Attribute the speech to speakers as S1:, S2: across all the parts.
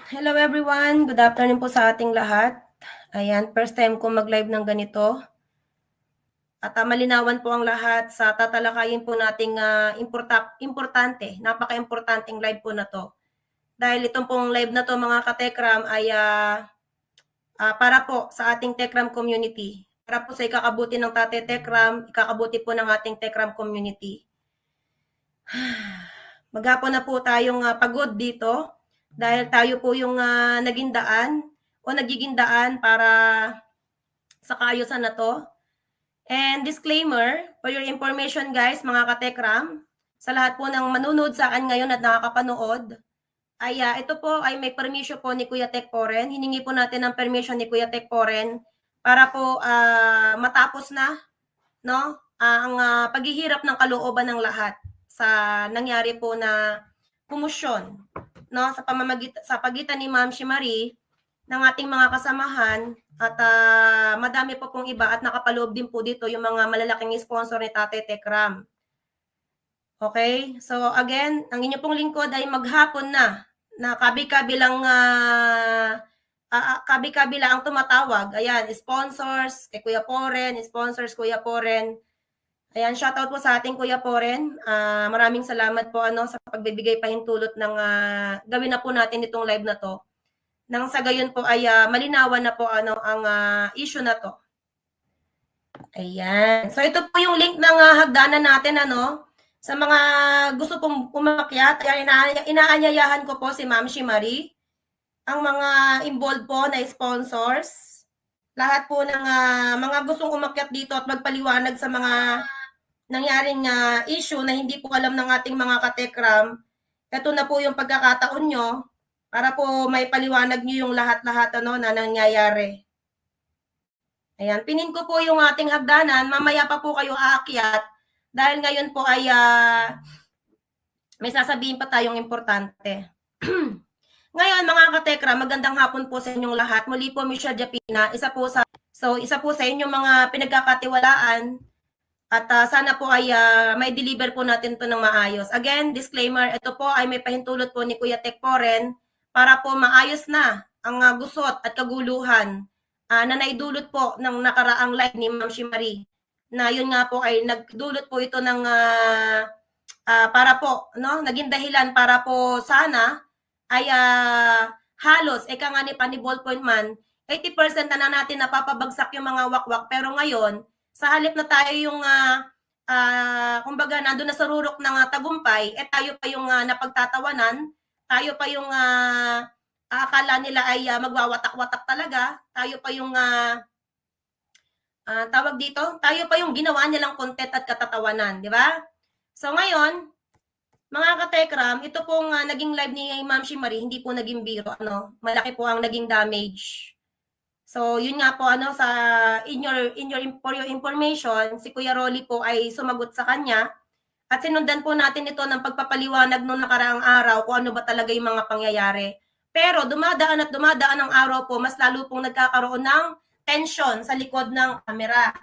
S1: Hello everyone, good afternoon po sa ating lahat. Ayan, first time ko mag-live ng ganito. At malinawan po ang lahat sa tatalakayin po nating importante, napaka-importanting live po na to. Dahil itong pong live na to mga ka-Tekram ay para po sa ating Tekram community. Para po sa ikakabuti ng Tate Tekram, ikakabuti po ng ating Tekram community. Maghapon na po tayong pagod dito dahil tayo po yung naging daan o nagiging daan para sa kaayusan na to. And disclaimer, for your information guys, mga ka-Tekram, sa lahat po ng manunod sa akin ngayon at nakakapanood, ay ito po ay may permission po ni Kuya Tek Poren. Hiningi po natin ng permission ni Kuya Tek Poren para po matapos na no, ang paghihirap ng kalooban ng lahat sa nangyari po na kumusyon no, sa pagitan ni Ma'am Shimari ng ating mga kasamahan at madami po pong iba at nakapaloob din po dito yung mga malalaking sponsor ni Tate Tekram. Okay? So again, ang inyo pong lingkod ay maghapon na kabi-kabilang kabi-kabila ang tumatawag. Ayan, sponsors kay Kuya Poren, sponsors Kuya Poren. Ayan, shoutout po sa ating Kuya Poren. Maraming salamat po sa pagbibigay pahintulot ng gawin na po natin itong live na to. Nang sa gayon po ay malinawan na po ang issue na to. Ayan. So ito po yung link ng hagdanan natin sa mga gusto pong umakyat. Ayan, inaanyayahan ko po si Ma'am Shimari, ang mga involved po na sponsors, lahat po ng mga gustong umakyat dito at magpaliwanag sa mga nangyaring issue na hindi po alam ng ating mga ka-Tekram. Ito na po yung pagkakataon nyo para po may paliwanag nyo yung lahat-lahat na nangyayari. Ayan, pinin ko po yung ating hagdanan. Mamaya pa po kayo aakyat dahil ngayon po ay may sasabihin pa tayong importante. Ngayon mga ka-Tekra, magandang hapon po sa inyong lahat. Muli po Michelle Japina, isa po sa inyong mga pinagkakatiwalaan at sana po ay may deliver po natin to ng maayos. Again, disclaimer, ito po ay may pahintulot po ni Kuya Tek Poren para po maayos na ang gusot at kaguluhan na naidulot po ng nakaraang live ni Ma'am Shimari. Na yun nga po ay nagdulot po ito ng para po, naging dahilan para po sana ay halos, eka nga ni Pani Ballpoint Man, 80% na natin napapabagsak yung mga wakwak. Pero ngayon, sa halip na tayo yung, kumbaga, nandun na sa rurok ng tagumpay, tayo pa yung napagtatawanan, tayo pa yung akala nila ay magwawatak-watak talaga, tayo pa yung tawag dito, tayo pa yung ginawa nilang content at katatawanan, di ba? So ngayon, mga ka-Tekram, ito pong naging live ni Ma'am Shimari, hindi po naging biro, malaki po ang naging damage. So yun nga po sa for your information, si Kuya Rolly po ay sumagot sa kanya at sinundan po natin ito ng pagpapaliwanag noong nakaraang araw kung ano ba talaga yung mga pangyayari. Pero dumadaan ang araw po, mas lalo pong nagkakaroon ng tension sa likod ng camera,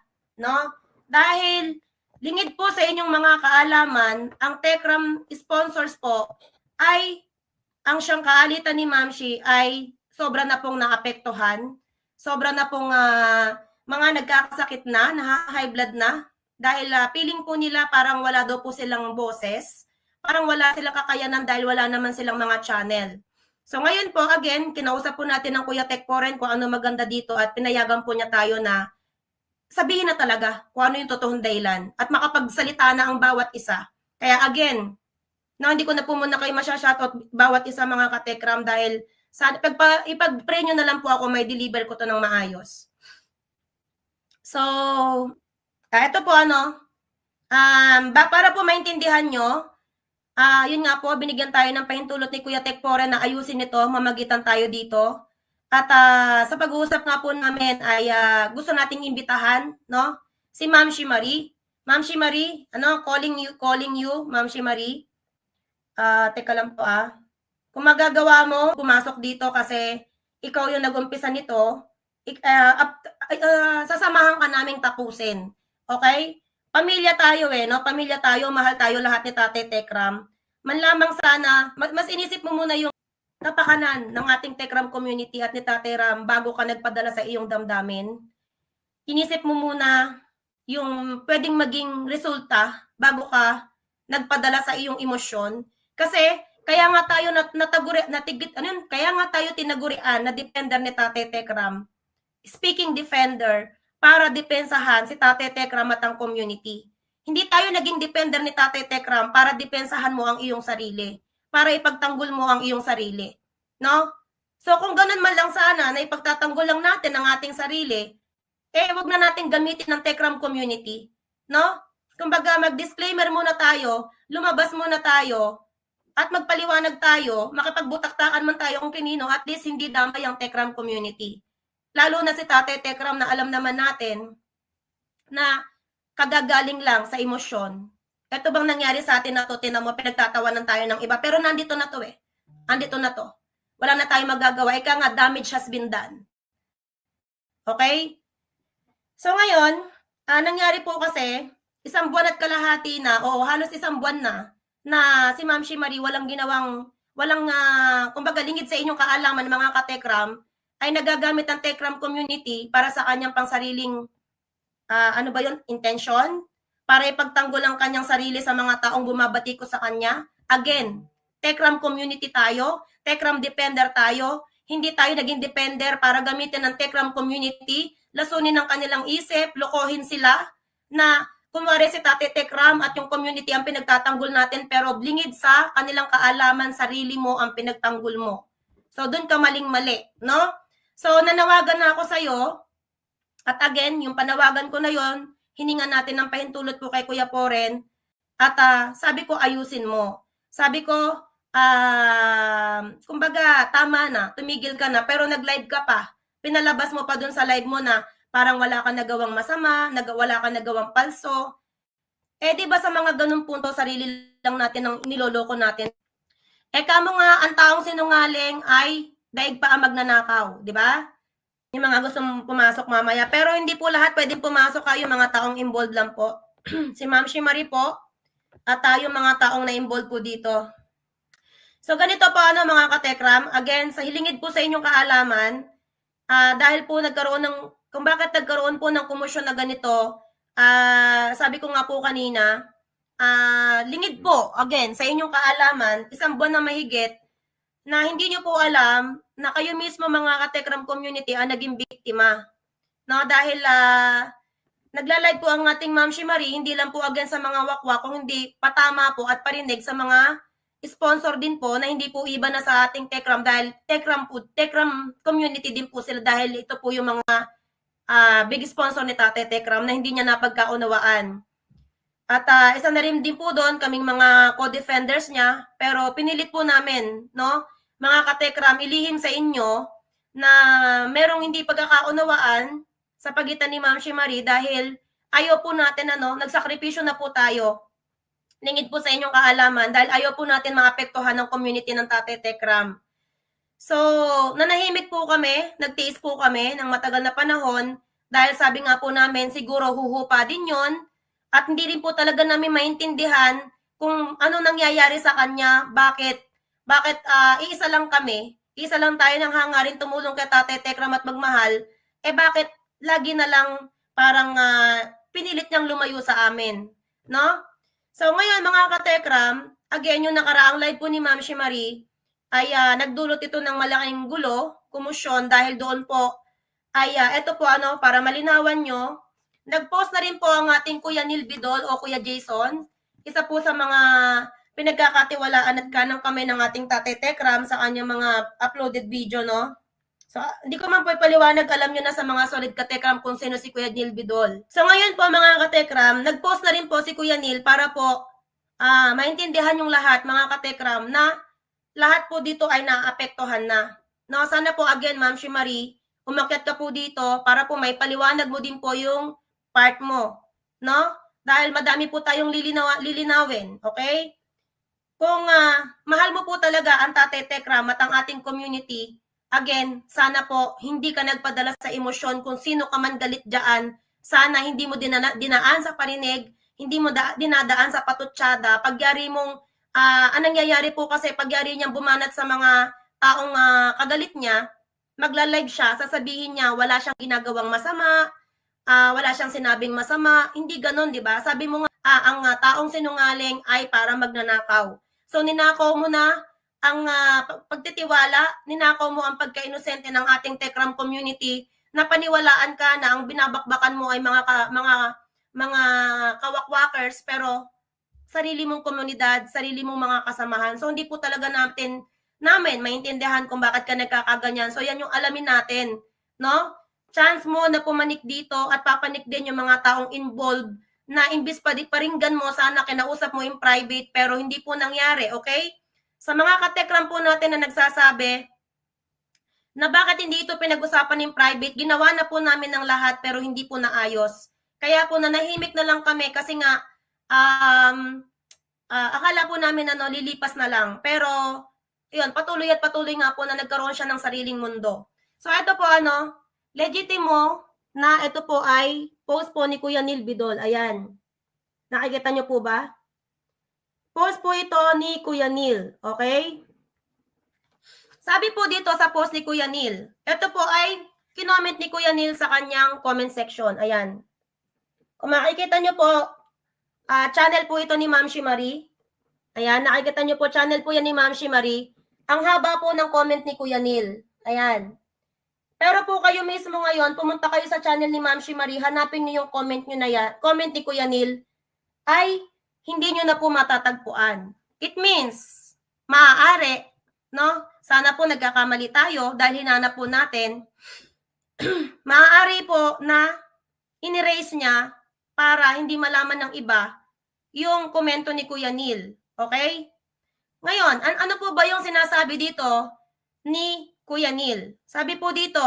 S1: Dahil lingid po sa inyong mga kaalaman, ang Tekram sponsors po ay ang siyang kaalitan ni Ma'am Shi ay sobra na pong naapektuhan. Sobra na pong mga nagkakasakit na, high blood na. Dahil feeling po nila parang wala daw po silang boses. Parang wala silang kakayanan dahil wala naman silang mga channel. So ngayon po, again, kinausap po natin ng Kuya Tek Poren kung ano maganda dito at pinayagan po niya tayo na sabihin na talaga kung ano yung totoong dahilan at makapagsalita na ang bawat isa. Kaya again, hindi ko na po muna kayo masya-shoutout bawat isa mga ka-Tekram dahil ipag-pray nyo na lang po ako, may deliver ko to ng maayos. So, ito po para po maintindihan nyo, yun nga po, binigyan tayo ng pahintulot ni Kuya Tek Poren na ayusin ito, mamagitan tayo dito. At sa pag-uusap nga po namin ay gusto nating imbitahan, si Ma'am Shimari. Ma'am Shimari, calling you, Ma'am Shimari. Teka lang po Kung magagawa mo, pumasok dito kasi ikaw yung nag-umpisa nito, sasamahan ka naming tapusin. Okay? Pamilya tayo Pamilya tayo, mahal tayo lahat ni Tate Tekram. Man lamang sana, mas inisip mo muna yung kapakanan ng ating Tekram community at ni Tate Ram bago ka nagpadala sa iyong damdamin? Inisip mo muna yung pwedeng maging resulta bago ka nagpadala sa iyong emosyon. Kasi kaya nga tayo kaya nga tayo tinagurian na defender ni Tate Tekram. Speaking defender, para depensahan si Tate Tekram at ang community. Hindi tayo naging defender ni Tate Tekram para depensahan mo ang iyong sarili, para ipagtanggol mo ang iyong sarili, no? So kung ganun man lang sana na ipagtatanggol lang natin ang ating sarili, wag na natin gamitin ng Tekram community, no? Kumbaga mag-disclaimer muna tayo, lumabas muna tayo, at magpaliwanag tayo, makipagbutaktakan man tayo kung kinino, at least hindi damay ang Tekram community. Lalo na si Tate Tekram na alam naman natin na kagagaling lang sa emosyon. Ito bang nangyari sa atin na to, tinan mo, pinagtatawanan tayo ng iba, pero nandito na to Andito na to. Wala na tayong magagawa. Ika nga, damage has been done. Okay? So ngayon, nangyari po kasi, isang buwan at kalahati na, halos isang buwan na si Ma'am Shi Marie walang kumbaga lingid sa inyong kaalaman mga ka-Tekram, ay nagagamit ang Tekram community para sa kanyang pangsariling intention, para ipagtanggol ang kanyang sarili sa mga taong bumabati ko sa kanya. Again, Tekram community tayo, Tekram defender tayo, hindi tayo naging defender para gamitin ng Tekram community, lasunin ang kanilang isip, lokohin sila, na kumwari si Tate Tekram at yung community ang pinagtatanggol natin, pero lingid sa kanilang kaalaman, sarili mo ang pinagtanggol mo. So, doon ka maling-mali, no? So, nanawagan na ako sa'yo, at again, yung panawagan ko na yon, hininga natin ng pahintulot po kay Kuya Poren, at sabi ko, ayusin mo. Sabi ko, kumbaga, tama na, tumigil ka na, pero nag-live ka pa. Pinalabas mo pa dun sa live mo na parang wala ka nagawang masama, wala ka nagawang palso. Di ba sa mga ganung punto, sarili lang natin ang niloloko natin. Kamo nga, ang taong sinungaling ay daig pa ang magnanakaw, di ba? Yung mga gustong pumasok mamaya. Pero hindi po lahat pwedeng pumasok, yung mga taong involved lang po. Si Ma'am Shi Marie po, at yung mga taong na-involved po dito. So ganito po mga ka-Tekram, again, sa hilingid po sa inyong kaalaman, dahil po kung bakit nagkaroon po ng komosyon na ganito, sabi ko nga po kanina, lingid po, again, sa inyong kaalaman, isang buwan na mahigit, na hindi nyo po alam na kayo mismo mga ka-Tekram community ang naging biktima. No, dahil nagla-live po ang ating Ma'am Shi Marie, hindi lang po again sa mga wakwak, kung hindi patama po at parinig sa mga sponsor din po na hindi po iba na sa ating Tekram, dahil Tekram community din po sila, dahil ito po yung mga big sponsor ni Tate Tekram na hindi niya napagkaunawaan. At isa na rin din po doon kaming mga co-defenders niya, pero pinilit po namin, no, mga ka-Tekram, ilihim sa inyo na merong hindi pagkakaunawaan sa pagitan ni Ma'am Shi Marie, dahil ayaw po natin, nagsakripisyo na po tayo. Lingid po sa inyong kaalaman, dahil ayaw po natin maapektuhan ng community ng Tate Tekram. So, nanahimik po kami, nagtiis po kami ng matagal na panahon, dahil sabi nga po namin, siguro huhupa din yon, at hindi rin po talaga namin maintindihan kung ano nangyayari sa kanya, bakit iisa lang kami, isa lang tayo ng hangarin tumulong kay Tate Tekram at magmahal, bakit lagi na lang parang pinilit niyang lumayo sa amin, no? So ngayon mga ka-Tekram, again yung nakaraang live po ni Ma'am Shi Marie ay nagdulot ito ng malaking gulo, komosyon, dahil doon po ay ito po para malinawan nyo, nag-post na rin po ang ating Kuya Neil Bidol o Kuya Jason, isa po sa mga pinagkakatiwalaan at kanang kamay ng ating Tate Tekram sa kanyang mga uploaded video, no? So, hindi ko man po ipaliwanag, alam nyo na sa mga solid ka-Tekram kung sino si Kuya Neil Bidol. So, ngayon po mga ka-Tekram, nag-post na rin po si Kuya Neil para po maintindihan yung lahat, mga ka-Tekram, na lahat po dito ay naapektuhan na. No, sana po again, Ma'am Shi Marie, umakyat ka po dito para po may paliwanag mo din po yung part mo. No? Dahil madami po tayong lilinawin. Okay? Kung mahal mo po talaga ang Tate Tekram at ang ating community, again, sana po hindi ka nagpadala sa emosyon kung sino ka man galit dyan. Sana hindi mo dinaan sa parinig, hindi mo dinadaan sa patutsada. Pagyari mong, anong nangyayari po kasi pagyari niyang bumanat sa mga taong kagalit niya, magla-live siya, sasabihin niya wala siyang ginagawang masama, wala siyang sinabing masama. Hindi ganon, di ba? Sabi mo nga, ang taong sinungaling ay para magnanakaw. So, ninakaw mo na ang pagtitiwala, ninakaw mo ang pagka-inosente ng ating Tekram community, na paniwalaan ka na ang binabakbakan mo ay mga kawakwakers, pero sarili mong komunidad, sarili mong mga kasamahan. So, hindi po talaga namin maintindihan kung bakit ka nagkakaganyan. So, yan yung alamin natin, no? Chance mo na pumanik dito at papanik din yung mga taong involved na imbis pa paringgan mo, sana kinausap mo in private, pero hindi po nangyari, okay? Sa mga katekram po natin na nagsasabi na bakit hindi ito pinag-usapan in private, ginawa na po namin ng lahat pero hindi po naayos. Kaya po nanahimik na lang kami kasi nga akala po namin lilipas na lang. Pero yun, patuloy at patuloy nga po na nagkaroon siya ng sariling mundo. So ito po legitimo na ito po ay post po ni Kuya Neil Bidol. Ayan. Nakikita niyo po ba? Post po ito ni Kuya Neil. Okay? Sabi po dito sa post ni Kuya Neil, ito po ay kinoment ni Kuya Neil sa kanyang comment section. Ayan. Kung makikita niyo po, channel po ito ni Ma'am Shimari. Ayan, nakikita niyo po, channel po yan ni Ma'am Shimari. Ang haba po ng comment ni Kuya Neil. Ayan. Pero po kayo mismo ngayon, pumunta kayo sa channel ni Ma'am Shimari, hanapin niyo yung comment niyo na yan, comment ni Kuya Neil, ay hindi niyo na po matatagpuan. It means, maaari, no? Sana po nagkakamali tayo dahil hinanap po natin, maaari po na in-erase niya para hindi malaman ng iba yung komento ni Kuya Neil. Okay? Ngayon, ano po ba yung sinasabi dito ni Kuya Neil? Sabi po dito,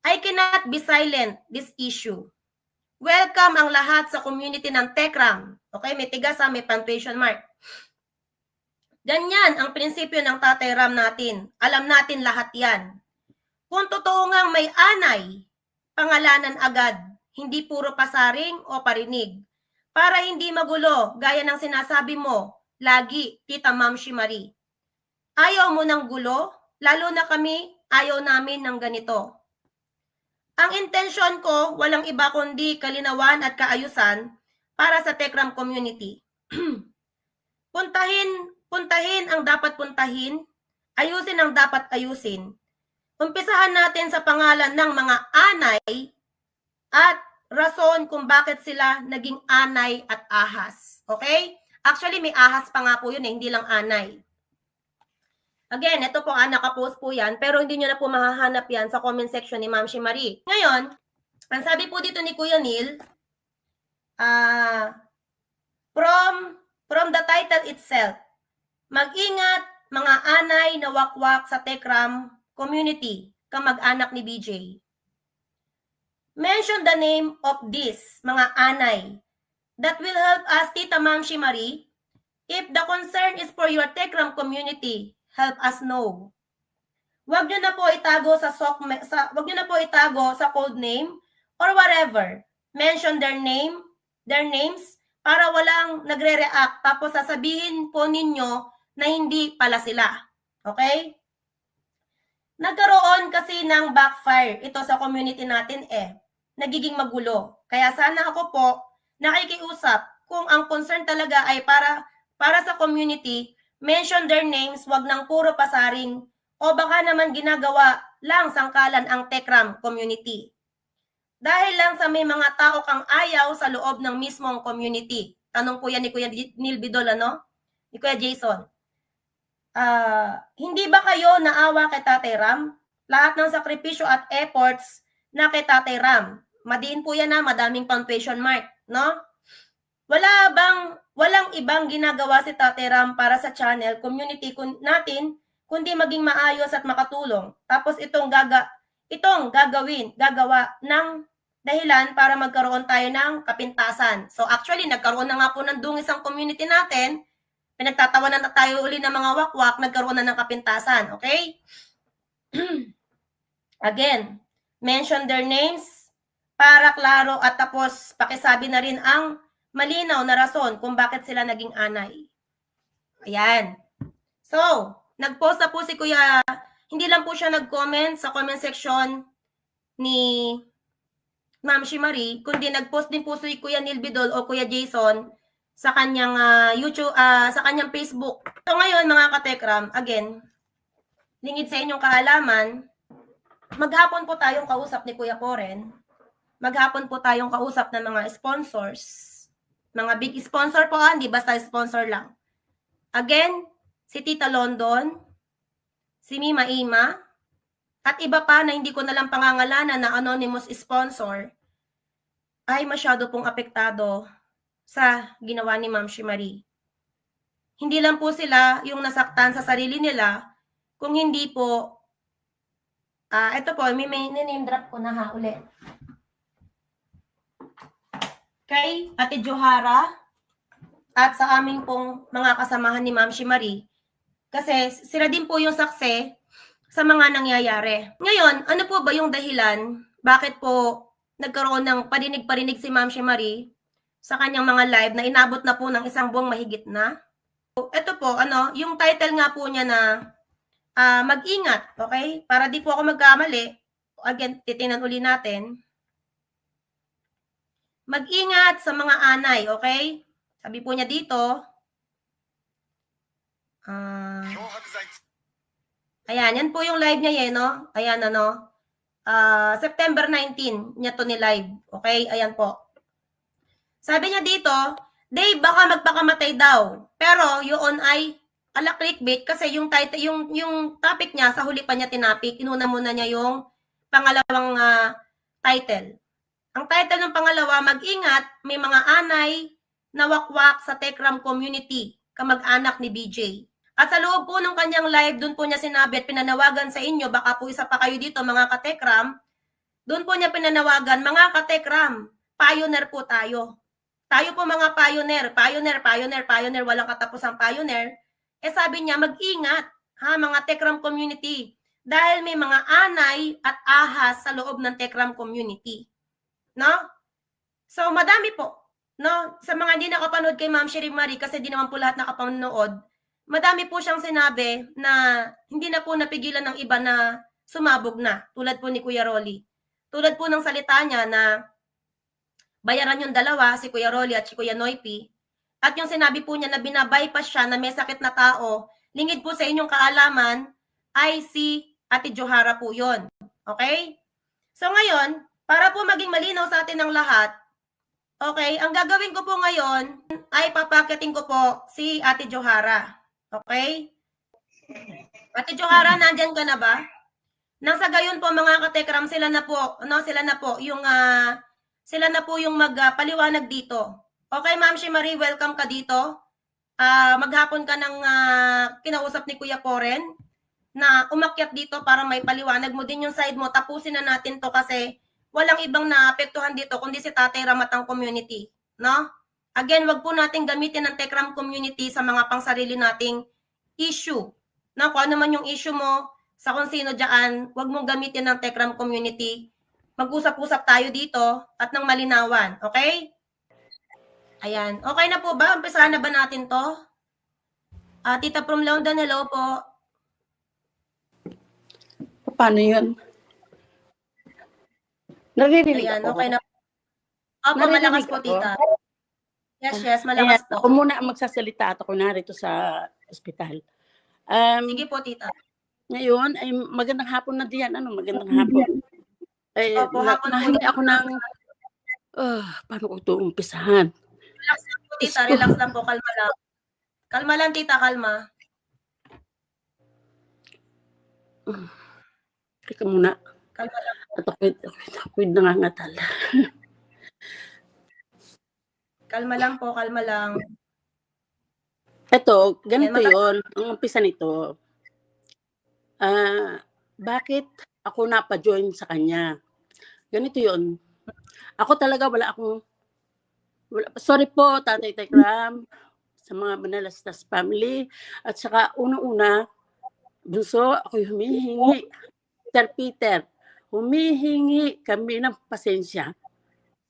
S1: I cannot be silent this issue. Welcome ang lahat sa community ng Tekram. Okay, may tigas may punctuation mark. Ganyan ang prinsipyo ng Tatay Ram natin. Alam natin lahat yan. Kung totoo ngang may anay, pangalanan agad, hindi puro pasaring o parinig. Para hindi magulo, gaya ng sinasabi mo, lagi, Tita Ma'am Shimari. Ayaw mo ng gulo? Lalo na kami, ayaw namin ng ganito. Ang intensyon ko, walang iba kundi kalinawan at kaayusan para sa Tekram community. Puntahin ang dapat puntahin, ayusin ang dapat ayusin. Umpisahan natin sa pangalan ng mga anay at rason kung bakit sila naging anay at ahas. Okay? Actually, may ahas pa nga po yun hindi lang anay. Again, ito po nakapost po yan, pero hindi nyo na po mahahanap yan sa comment section ni Ma'am Shimari. Ngayon, ang sabi po dito ni Kuya Neil, from the title itself, mag-ingat mga anay na wakwak sa Tekram community, kamag-anak ni BJ. Mention the name of this, mga anay. That will help us, Tita Ma'am Shimari. If the concern is for your Tekram community, help us know. Huwag nyo na po itago wag nyo na po itago sa code name or whatever. Mention their names para walang nagre-react tapos sasabihin po ninyo na hindi pala sila. Okay? Nagkaroon kasi ng backfire ito sa community natin nagiging magulo. Kaya sana ako po nakikiusap kung ang concern talaga ay para sa community, mention their names, wag nang puro pasaring o baka naman ginagawa lang sangkalan ang Tekram community. Dahil lang sa may mga tao kang ayaw sa loob ng mismong community. Tanong po yan ni Kuya Neil Bidol, ni Kuya Jason. Hindi ba kayo naawa kay Tatay Ram? Lahat ng sakripisyo at efforts na kay Tatay Ram. Madiin po yan madaming punctuation mark, no? Walang ibang ginagawa si Tatay Ram para sa channel, community natin, kundi maging maayos at makatulong. Tapos itong gagawa ng dahilan para magkaroon tayo ng kapintasan. So actually, nagkaroon na nga po ng dungis ang community natin, pinagtatawanan na tayo uli ng mga wakwak, nagkaroon na ng kapintasan. Okay? Again, mention their names para klaro at tapos pakisabi na rin ang malinaw na rason kung bakit sila naging anay. Ayan. So, nag-post na po si Kuya hindi lang po siya nag-comment sa comment section ni Ma'am Shimari, kundi nag-post din po si Kuya Neil Bidol o Kuya Jason sa kanyang YouTube, sa kanyang Facebook. So ngayon mga katekram, again, lingid sa inyong kaalaman, maghapon po tayong kausap ni Kuya Koren. Maghapon po tayong kausap ng mga sponsors. Mga big sponsor po, hindi basta sponsor lang. Again, si Tita London, si Mima Ima, at iba pa na hindi ko nalang pangangalanan na anonymous sponsor ay masyado pong apektado sa ginawa ni Ma'am Shimari. Hindi lang po sila yung nasaktan sa sarili nila, kung hindi po, ito po, may name drop ko na ha ulit. Kay Ate Johara at sa aming pong mga kasamahan ni Ma'am Shimari, kasi sila din po yung saksi sa mga nangyayari. Ngayon, ano po ba yung dahilan? Bakit po nagkaroon ng parinig-parinig si Ma'am Shimari sa kanyang mga live na inabot na po ng isang buwang mahigit na? Ito po, yung title nga po niya na mag-ingat, okay? Para di po ako magkamali. Again, titingnan uli natin. Mag-ingat sa mga anay, okay? Sabi po niya dito, ayan, yan po yung live niya no? Ayan, September 19 niya to ni-live. Okay, ayan po. Sabi niya dito, Dave, baka magpakamatay daw. Pero yun ay ala clickbait kasi yung title, yung topic niya, sa huli pa niya tinapik, inuna muna niya yung pangalawang title. Ang title ng pangalawa, mag-ingat, may mga anay na wakwak sa Tekram community, kamag-anak ni BJ. At sa loob po ng kanyang live, doon po niya sinabi at pinanawagan sa inyo, baka po isa pa kayo dito mga katekram, doon po niya pinanawagan, mga katekram, pioneer po tayo. Tayo po mga pioneer, walang katapusang pioneer. Sabi niya, mag-ingat, ha, mga Tekram community, dahil may mga anay at ahas sa loob ng Tekram community. No? So, madami po. No? Sa mga hindi nakapanood kay Ma'am Shimari, kasi di naman po lahat nakapanood, madami po siyang sinabi na hindi na po napigilan ng iba na sumabog na. Tulad po ni Kuya Rolly. Tulad po ng salita niya na bayaran yung dalawa, si Kuya Rolly at si Kuya Noipi. At yung sinabi po niya na binabypass siya na may sakit na tao, lingid po sa inyong kaalaman, ay si Ate Johara po yun. Okay? So ngayon, para po maging malinaw sa atin ng lahat, okay, ang gagawin ko po ngayon ay papaketing ko po si Ate Johara. Okay? Ate Johara, nandyan ka na ba? Nang sa gayon po mga katekram, sila na po yung magpaliwanag dito. Okay, Ma'am Shimari, welcome ka dito. Maghapon ka ng kinausap ni Kuya Koren na umakyat dito para may paliwanag mo din yung side mo. Tapusin na natin to kasi walang ibang naapektuhan dito kundi si Tatay Ramatang community, no? Again, wag po natin gamitin ang Tekram community sa mga pangsarili nating issue. Na kung ano man yung issue mo, sa kung sino dyan, wag mong gamitin ang Tekram community. Mag-usap-usap tayo dito at ng malinawan. Okay? Ayan. Okay na po ba? Umpisahan na ba natin to? Tita from London, hello po.
S2: Paano yun? Naririnig
S1: Ayan,
S2: ako.
S1: okay na. Opo, malakas po, tita. Yes, malakas po.
S2: Ako muna ang magsasalita at ako narito sa ospital.
S1: Sige po, tita.
S2: Ngayon, ay magandang hapon na diyan. Magandang hapon.
S1: Opo, hapon po.
S2: Nahingi ako ng, paano ko ito umpisahan?
S1: Relax lang po, tita. Relax lang po. Kalma lang. Kalma lang, tita. Kalma.
S2: Teka muna.
S1: Kalma lang.
S2: At ako'y nangangatal.
S1: Kalma lang po, kalma lang.
S2: Ito, ganito yun. Ang umpisa nito. Bakit ako napa-join sa kanya? Ganito yun. Ako talaga sorry po, Tatay Tekram, sa mga Manalastas family. At saka una-una, bunso, ako'y humihingi. Sir Peter, humihingi kami ng pasensya.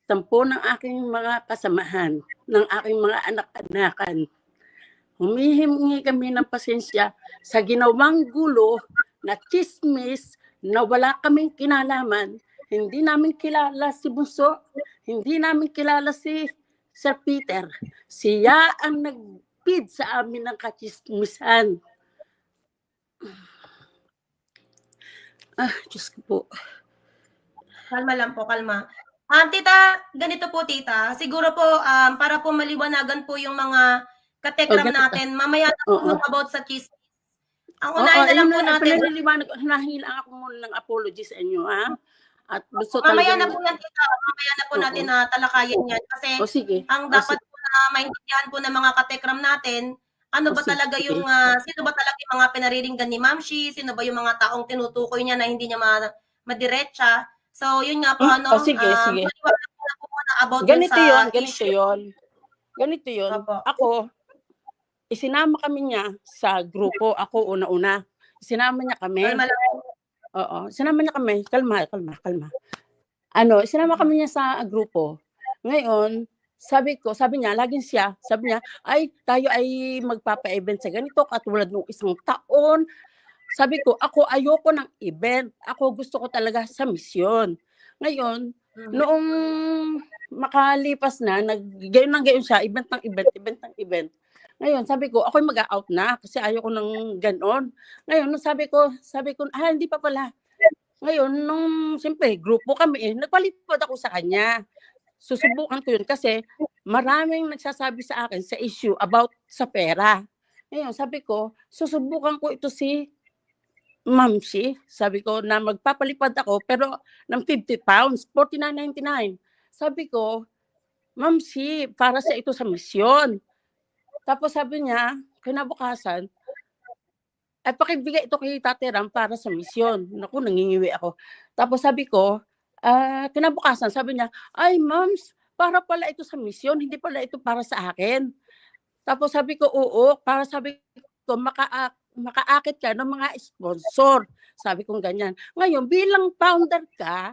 S2: 10 ng aking mga kasamahan, ng aking mga anak-anakan. Humihingi kami ng pasensya sa ginawang gulo na chismis na wala kaming kinalaman. Hindi namin kilala si Bunso, hindi namin kilala si Sir Peter. Siya ang nag-feed sa amin ng kachismisan. Diyos ko po.
S1: Kalma lang po, kalma. Tita, ganito po tita. Siguro po, para po maliwanagan po yung mga katekram natin, mamaya na po yung about sa chismis. Ang unahin na lang po natin.
S2: Nahilang ako muna ng apology sa inyo, ha? At
S1: mamaya na po yan, tita. Mamaya na po natin na talakayin yan. Kasi ang dapat po na maintindihan po ng mga katekram natin, ano ba talaga yung, sino ba talaga yung mga pinariringgan ni Ma'am Shi? Sino ba yung mga taong tinutukoy niya na hindi niya madiretsa? So, yun nga po,
S2: sige.
S1: About
S2: ganito yun. Ako, isinama kami niya sa grupo. Ako una-una. Isinama niya kami. Isinama niya kami. Kalma. Isinama kami niya sa grupo. Ngayon, sabi niya, ay, tayo ay magpapa-event sa ganito, katulad nung isang taon. Sabi ko, ako ayoko ng event. Ako gusto ko talaga sa misyon. Ngayon, noong makalipas na, gayon siya, event ng event. Ngayon, sabi ko, ako'y mag-out na kasi ayoko ng ganon. Ngayon, sabi ko, hindi pa pala. Ngayon, siyempre, grupo kami, nagpalipad ako sa kanya. Susubukan ko yun kasi maraming nagsasabi sa akin sa issue about sa pera. Ngayon, sabi ko, susubukan ko ito si Ma'am Shi, sabi ko na magpapalipad ako pero ng 50 pounds, 49.99. Sabi ko, Ma'am Shi, para sa ito sa misyon. Tapos sabi niya, kinabukasan, ay pakibigay ito kay Tate Ram para sa misyon. Naku, nangingiwi ako. Tapos sabi ko, kinabukasan, sabi niya, ay Ma'ams, para pala ito sa misyon, hindi pala ito para sa akin. Tapos sabi ko, oo, para sabi ko, makaakit ka ng mga sponsor. Sabi ko ganyan. Ngayon, bilang founder ka,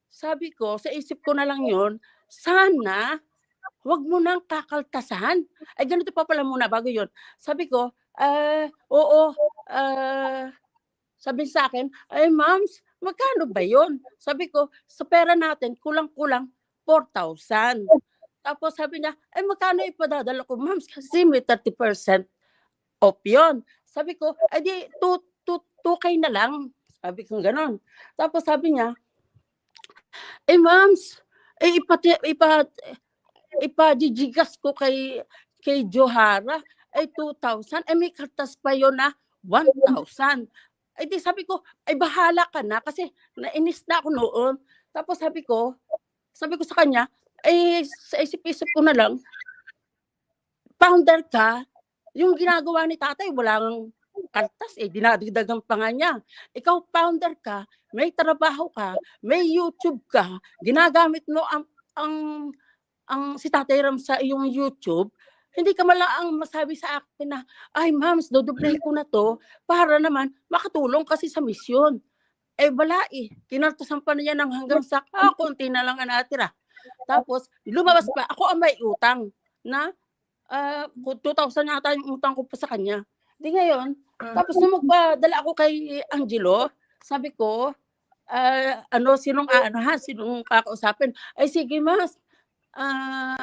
S2: sabi ko, sa isip ko na lang yun, sana, wag mo nang kakaltasan. Ay, ganito pa pala muna bago yun. Sabi ko, sabi sa akin, ay Ma'ams, magkano ba yun? Sabi ko, sa pera natin, kulang-kulang 4,000. Tapos sabi niya, ay magkano ipadadala ko, Ma'ams? Kasi may 30% off yun. Sabi ko, ay di, 2K na lang. Sabi ko gano'n. Tapos sabi niya, Ma'ams, ipajijigas ko kay Johara, ay 2,000. May kartas pa yun na 1,000. Ay di sabi ko, ay bahala ka na kasi nainis na ako noon. Tapos sabi ko sa kanya, sa isip-isip ko na lang, founder ka, yung ginagawa ni tatay, walang kartas, dinadagdagan pa nga niya. Ikaw, founder ka, may trabaho ka, may YouTube ka, ginagamit mo ang si Tatay Ram sa iyong YouTube, hindi ka malaang masabi sa akin na, ay Ma'ams, dodoblehin ko na to para naman makatulong kasi sa misyon. Wala kinartasan pa niya ng hanggang sa konti na lang ang natira. Tapos, lumabas pa, ako ang may utang na 2,000 yata yung utang ko pa sa kanya. Di ngayon, tapos nung magpadala ako kay Angelo, sabi ko, sinong kakausapin? Ay sige Mas,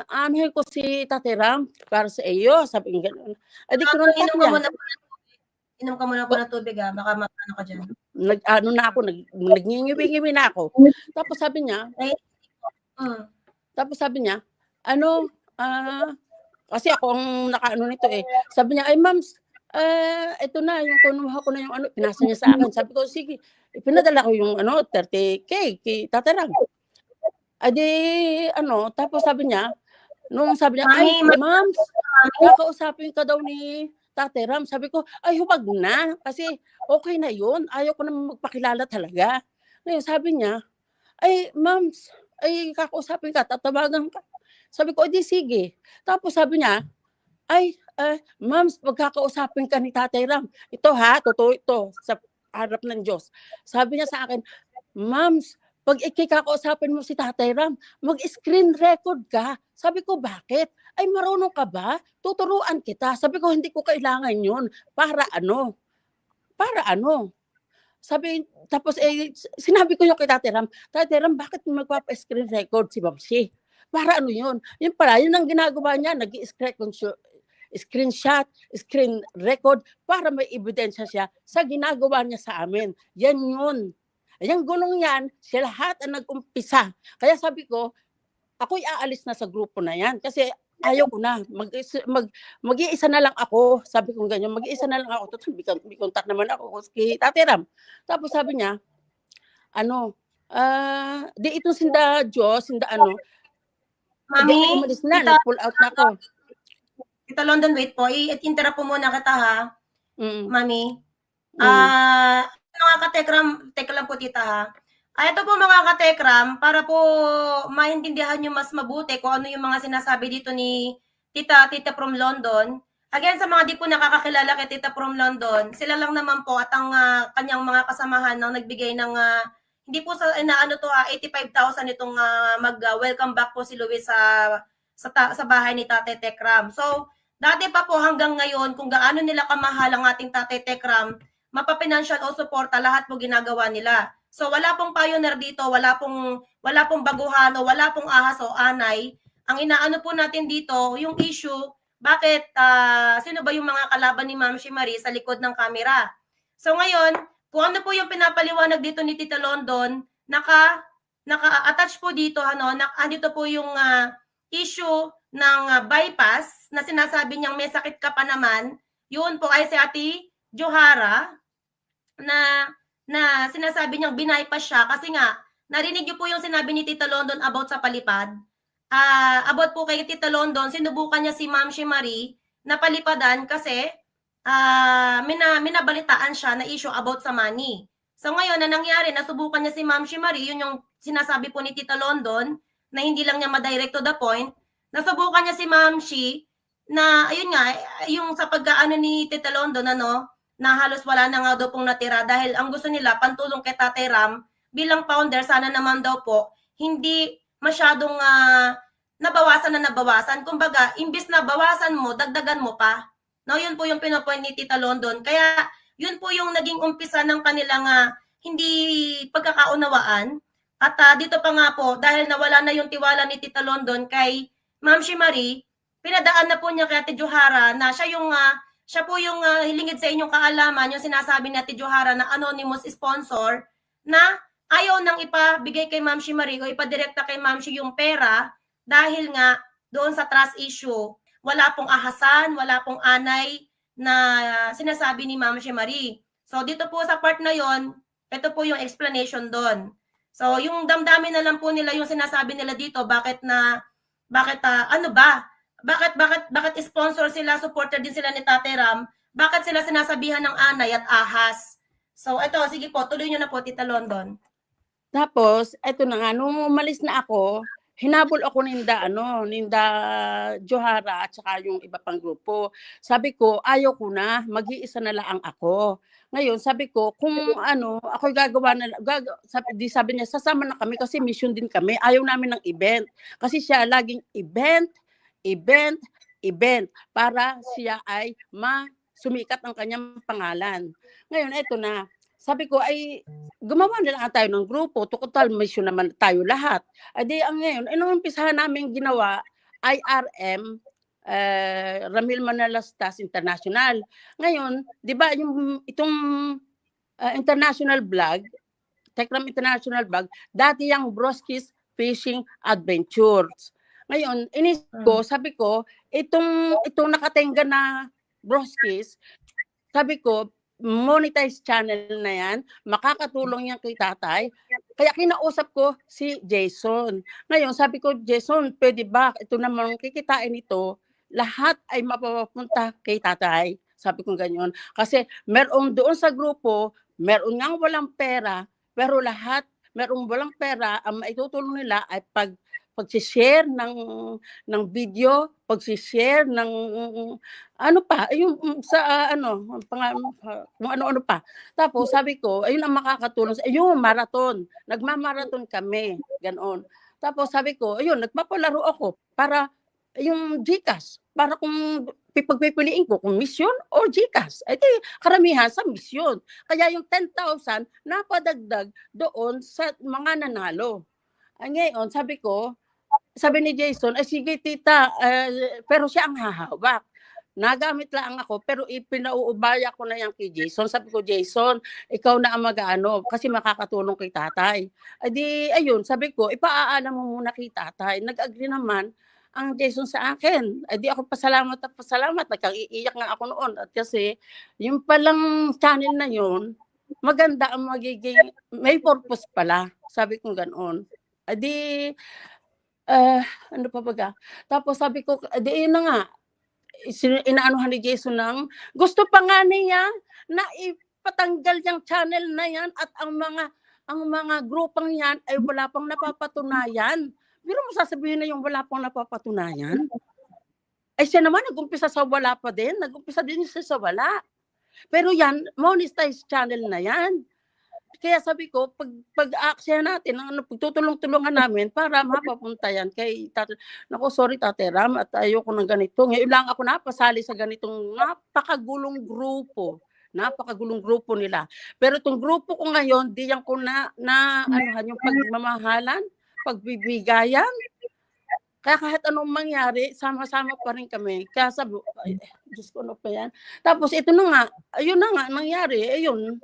S2: anuhin ko si Tate Ram para sa iyo, sabi ko gano'n. Di ko na
S1: inom ka muna po ng tubig baka makano ka dyan.
S2: Nagngingiwi na ako. Tapos sabi niya, kasi ako ang nakaano nito Sabi niya, ay Ma'ams, ito na, yung kunuha ko na yung pinasa niya sa akin. Sabi ko, sige, pinadala ko yung 30K kay Tate Ram. Tapos sabi niya, ay Ma'ams, kakausapin ka daw ni Tate Ram. Sabi ko, ay huwag na, kasi okay na yun. Ayaw ko naman magpakilala talaga. Ngayon sabi niya, ay Ma'ams, ay kakausapin ka, tatawagan ka. Sabi ko, di sige. Tapos sabi niya, ay, Ma'ams, pagkakausapin ka ni Tatay Ram. Ito totoo ito, sa harap ng Diyos. Sabi niya sa akin, Ma'ams, pag ikikausapin mo si Tatay Ram, mag-screen record ka. Sabi ko, bakit? Ay, marunong ka ba? Tuturuan kita. Sabi ko, hindi ko kailangan yun. Para ano? tapos sinabi ko yung kay Tate Ram, bakit magpapa-screen record si Mamsi? Para ano yun? Yun pala, yun ang ginagawa niya, screenshot, screen record, para may ebidensya siya sa ginagawa niya sa amin. Yan yun. Yung gulong yan, siya lahat ang nag-umpisa. Kaya sabi ko, ako'y aalis na sa grupo na yan. Kasi ayaw ko na. Mag-iisa na lang ako. Sabi ko ganyan, mag-iisa na lang ako. May contact naman ako kay Tate Ram. Tapos sabi niya, di itong sinda Diyos, sinda
S1: Mami,
S2: umalis na, nag-pull out na ako.
S1: Tita London, wait po. I-interrupt po muna kita ha. Mami. Mga katekram, teka lang po tita ha. Ito po mga katekram, para po maintindihan nyo mas mabuti kung ano yung mga sinasabi dito ni Tita from London. Again, sa mga di po nakakakilala kay Tita from London, sila lang naman po at ang kanyang mga kasamahan nang nagbigay ng hindi po sa 85,000 itong mag-welcome back po si Luis sa bahay ni Tate Tekram. So, dati pa po hanggang ngayon, kung gaano nila kamahal ang ating Tate Tekram, mapa-financial o suporta, lahat po ginagawa nila. So, wala pong pioneer dito, wala pong baguhan o wala pong ahas o anay. Ang inaano po natin dito, yung issue, bakit, sino ba yung mga kalaban ni Ma'am Shimari sa likod ng camera? So, ngayon, kung ano po yung pinapaliwanag dito ni Tita London, naka-attach po dito, andito po yung issue ng bypass na sinasabi niyang may sakit ka pa naman. Yun po ay si Ate Johara na sinasabi niyang binaypass siya kasi nga narinig niyo po yung sinabi ni Tita London about sa palipad. About po kay Tita London, sinubukan niya si Ma'am Shimari na palipadan kasi minabalitaan siya na issue about sa money. So ngayon, na nangyari, nasubukan niya si Ma'am Shimari, yun yung sinasabi po ni Tita London, na hindi lang niya ma-direct to the point. Nasubukan niya si Ma'am Shi, na ayun nga, yung sa pagkaano ni Tita London, na halos wala na nga daw pong natira dahil ang gusto nila, pantulong kay Tatay Ram, bilang founder, sana naman daw po, hindi masyadong nabawasan. Kumbaga, imbis na bawasan mo, dagdagan mo pa. No, yun po yung pinopoint ni Tita London. Kaya yun po yung naging umpisa ng kanilang hindi pagkakaunawaan. At dito pa nga po, dahil nawala na yung tiwala ni Tita London kay Ma'am Shimari, pinadaan na po niya kay Ate Johara na siya po yung hilingid sa inyong kaalaman, yung sinasabi ni Ate Johara na anonymous sponsor na ayaw nang ipabigay kay Ma'am Shimari o ipadirekta kay Ma'am Shi yung pera dahil nga doon sa trust issue. Wala pong ahasan, wala pong anay na sinasabi ni Ma'am Shimari. So dito po sa part na yon, ito po yung explanation doon. So yung damdamin na lang po nila yung sinasabi nila dito, bakit sponsor sila, supporter din sila ni Tate Ram, bakit sila sinasabihan ng anay at ahas. So ito, sige po, tuloy nyo na po Tita London.
S2: Tapos, ito na nga, nung umalis na ako, hinabol ako ninda Johara at saka yung iba pang grupo. Sabi ko, ayaw ko na, mag-iisa na lang ako. Ngayon, sabi ko, kung ako gagawa na, sabi niya, sasama na kami kasi mission din kami. Ayaw namin ng event. Kasi siya laging event, para siya ay sumikat ang kanyang pangalan. Ngayon, ito na. Sabi ko, ay gumawa na lang tayo ng grupo. Total mission naman tayo lahat. Adi ang ngayon, nung umpisahan namin ginawa, IRM, Ramil Manalastas International. Ngayon, di ba itong international vlog, Tekram International Vlog, dati yung Broskis Fishing Adventures. Ngayon, sabi ko, itong nakatenga na Broskis, sabi ko, monetize channel na yan, makakatulong yan kay tatay. Kaya kinausap ko si Jason. Ngayon, sabi ko, Jason, pwede ba? Ito naman, kikitain ito, lahat ay mapapunta kay tatay. Sabi ko ganyan. Kasi meron doon sa grupo, meron ngang walang pera, pero lahat, merong walang pera, ang maitutulong nila ay pag-share ng video, pag-share ng yung sa kung ano-ano pa. Tapos sabi ko, ayun ang makakatulong sa marathon. Nagmamarathon kami, ganoon. Tapos sabi ko, ayun, nagpapalaro ako para yung GCash, para kung pagpipiliin ko kung mission o GCash. Di karamihan sa mission. Kaya yung 10,000 napadagdag doon sa mga nanalo. Ngayon, sabi ni Jason, sige tita, pero siya ang hahawak. Nagamit lang ako, pero ipinauubaya ko na yan kay Jason. Sabi ko, Jason, ikaw na ang mag-ano, kasi makakatulong kay tatay. Ayun, sabi ko, ipaaalam mo muna kay tatay. Nag-agree naman ang Jason sa akin. Ako pasalamat at pasalamat. Nagkaiiyak nga ako noon. At kasi, yung palang channel na yun, maganda ang magiging, may purpose pala. Sabi ko ganoon. Ano pa baga? Tapos sabi ko, yun na nga, inaanuhan ni Jason ng gusto pa nga niya na ipatanggal yung channel na yan at ang mga grupang yan ay wala pang napapatunayan. Pero mo sasabihin na yung wala pang napapatunayan? Siya naman nag-umpisa sa wala pa din. Nag-umpisa din siya sa wala. Pero yan, monetized channel na yan. Kaya sabi ko, pag-aaksaya natin, pagtutulong-tulungan namin para mapapunta yan kay Tate. Naku, sorry Tate Ram, at ayoko ng ganito. Ngayon lang ako napasali sa ganitong napakagulong grupo. Napakagulong grupo nila. Pero itong grupo ko ngayon, di yan ko anuhan yung pagmamahalan, pagbibigayan. Kaya kahit anong mangyari, sama-sama pa rin kami. Kaya sabi, Diyos ko, ano pa yan? Tapos ito na nga, ayun na nga, nangyari, ayun,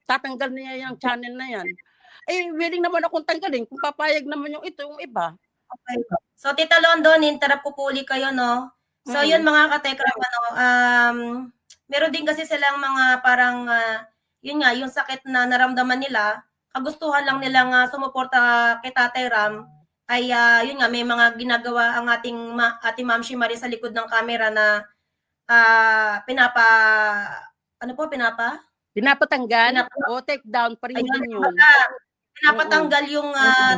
S2: tatanggal niya yung channel na yan. Willing naman akong tanggalin kung papayag naman yung iba.
S1: Okay. So, Tita London, interrupt ko puli kayo, no? So, yun mga katekram, meron din kasi silang mga parang, yun nga, yung sakit na naramdaman nila, kagustuhan lang nilang sumuporta kay Tatay Ram, ay yun nga, may mga ginagawa ang ating Ma'am Shimari sa likod ng camera na
S2: pinapatanggal o take down pa rin din yun.
S1: Pinapatanggal yung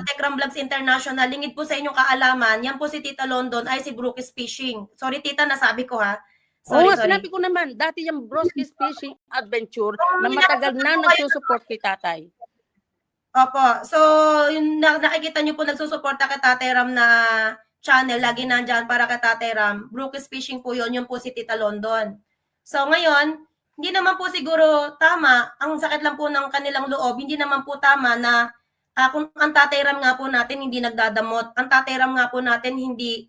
S1: Tekram Vlogs International. Lingid po sa inyong kaalaman, yan po si Tita London ay si Brookies Fishing. Sorry Tita, nasabi ko ha. Sorry.
S2: Sinabi ko naman, dati yung Brookies Fishing Adventure na matagal na nagsusupport kay tatay.
S1: Opo. So, yung nakikita nyo po nagsusuporta kay Tatay Ram na channel, lagi nandyan para kay Tatay Ram. Brookies Fishing po yun po si Tita London. So, ngayon, hindi naman po siguro tama, ang sakit lang po ng kanilang loob, hindi naman po tama na kung ang Tatay Ram nga po natin hindi nagdadamot, ang Tatay Ram nga po natin hindi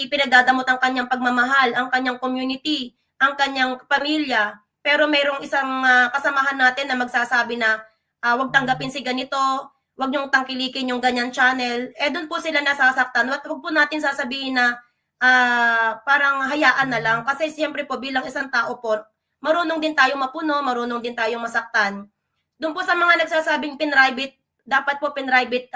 S1: pinagdadamot ang kanyang pagmamahal, ang kanyang community, ang kanyang pamilya, pero mayroong isang kasamahan natin na magsasabi na wag tanggapin si ganito, wag niyong tangkilikin yung ganyan channel, doon po sila nasasaktan. Wag po natin sasabihin na parang hayaan na lang, kasi siyempre po bilang isang tao po, marunong din tayong mapuno, marunong din tayong masaktan. Doon po sa mga nagsasabing pinrivate, dapat po pinrivate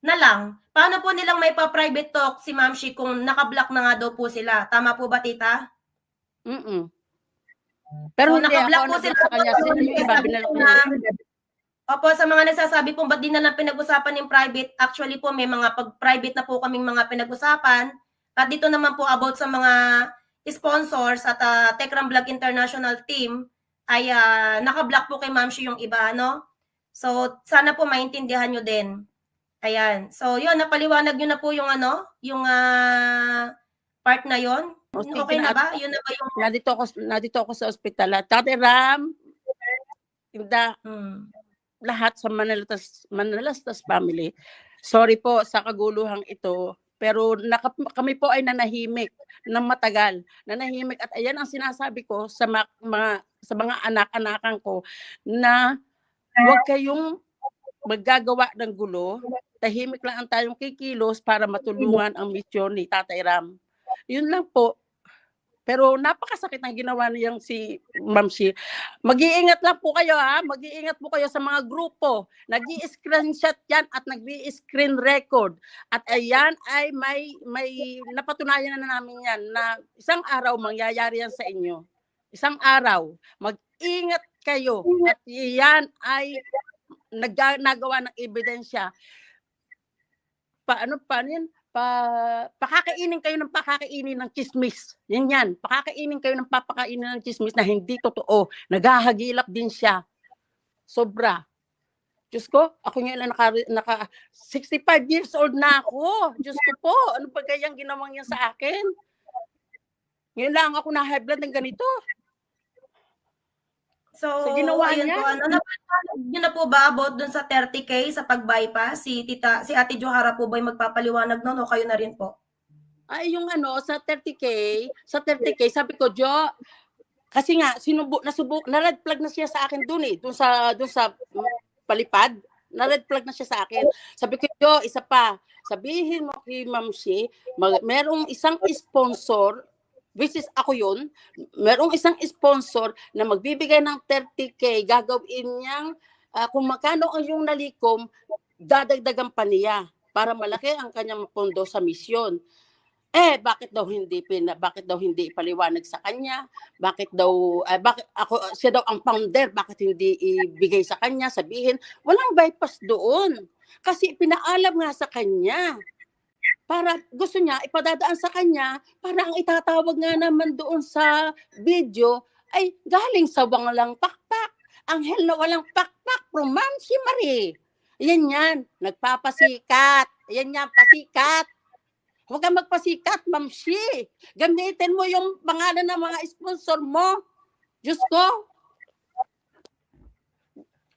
S1: na lang. Paano po nilang may pa-private talk si Ma'am Shi kung naka-block na nga daw po sila? Tama po ba, Tita?
S2: Pero
S1: so, naka-block po sila
S2: sa kanya.
S1: Opo, sa mga nagsasabi po, ba't di na lang pinag-usapan yung private? Actually po, may mga pag-private na po kaming mga pinag-usapan. At dito naman po about sa mga sponsors at Tekram Vlog International team ay naka-block po kay Ma'am Shi yung iba, no? So, sana po maintindihan nyo din. Ayan. So, yun, napaliwanag nyo na po yung yung part na yun. Okay na ba? Yun na ba yung...
S2: Nandito ako sa ospital. Tatay Ram, lahat sa Manalastas family, sorry po sa kaguluhang ito, pero kami po ay nanahimik ng matagal. Nanahimik at ayan ang sinasabi ko sa mga anak-anakan ko na huwag kayong maggagawa ng gulo. Tahimik lang ang tayong kikilos para matulungan ang misyon ni Tatay Ram. Yun lang po. Pero napakasakit ang ginawa niyang si Ma'am Shi. Mag-iingat lang po kayo ha. Mag-iingat po kayo sa mga grupo. Nag-i-screenshot yan at nag-i-screen record. At ayan ay may napatunayan na namin yan na isang araw mangyayari yan sa inyo. Isang araw. Mag-ingat kayo. At yan ay nagawa ng ebidensya. Paano yan? Pakakainin kayo ng pakakainin ng chismis. Yan. Pakakainin kayo ng papakainin ng chismis na hindi totoo. Naghahagilap din siya. Sobra. Diyos ko, ako ngayon naka 65 years old na ako. Diyos ko po, ano ba kayang ginawang yan sa akin? Ngayon lang ako na-high blood ng ganito.
S1: So,
S2: Sa ginawa
S1: ayun
S2: niya.
S1: po, napapanood niyo na po ba about dun sa 30K sa pag-bypass? Si Ate Johara po ba yung magpapaliwanag nun o kayo na rin po?
S2: Ay, yung sa 30K, sabi ko, Jo, kasi nga, na-red flag na siya sa akin dun eh, dun sa palipad, na-red flag na siya sa akin. Sabi ko, Jo, isa pa, sabihin mo kay Ma'am Shi, merong isang sponsor, which is ako yun, merong isang sponsor na magbibigay ng 30K, gagawin niyang, kung magkano ang yung nalikom, dadagdagan pa niya para malaki ang kanyang pondo sa misyon. Bakit daw hindi ipaliwanag sa kanya? Bakit siya daw ang founder, bakit hindi ibigay sa kanya, sabihin, walang bypass doon. Kasi pinaalam nga sa kanya. Para gusto niya ipadadaan sa kanya, para ang itatawag nga naman doon sa video ay galing sa walang pakpak. Anghel na walang pakpak from Ma'am Shi Marie. Yan, nagpapasikat. Yan, pasikat. Huwag kang magpasikat, Ma'am Shi. Gamitin mo yung pangalan ng mga sponsor mo. Diyos ko.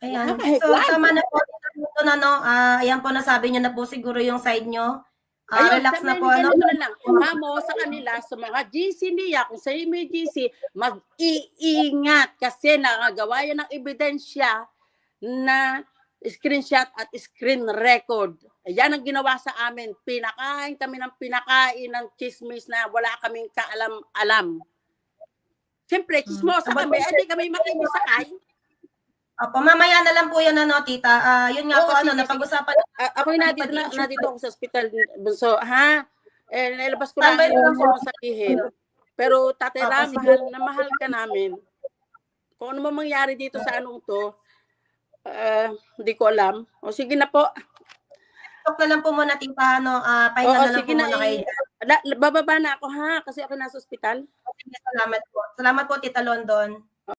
S1: Ayan. So, tama na po. Ayan po, nasabi niyo na po siguro yung side niyo. Relax na po.
S2: Mamo sa kanila, sa mga GC niya, kung sa'yo may GC, mag-iingat kasi nakagawa yan ng ebidensya na screenshot at screen record. Yan ang ginawa sa amin. Pinakain kami ng chismis na wala kaming kaalam-alam. Siyempre, chismosa kami, hindi kami makinisakay.
S1: Opo, mamaya na lang po yan, tita. Yun nga po, napag-usapan.
S2: Ako yung nandito ako sa hospital. So, nilabas ko na yung sabihin. Pero, Tatay Ram, mahal ka namin. Kung ano mo mangyari dito sa anong to, hindi ko alam. O, sige na po.
S1: Talk na lang po muna, tita. Pahinga na lang po muna kayo.
S2: Bababa na ako, ha? Kasi ako nasa hospital.
S1: Salamat po. Salamat po, Tita London.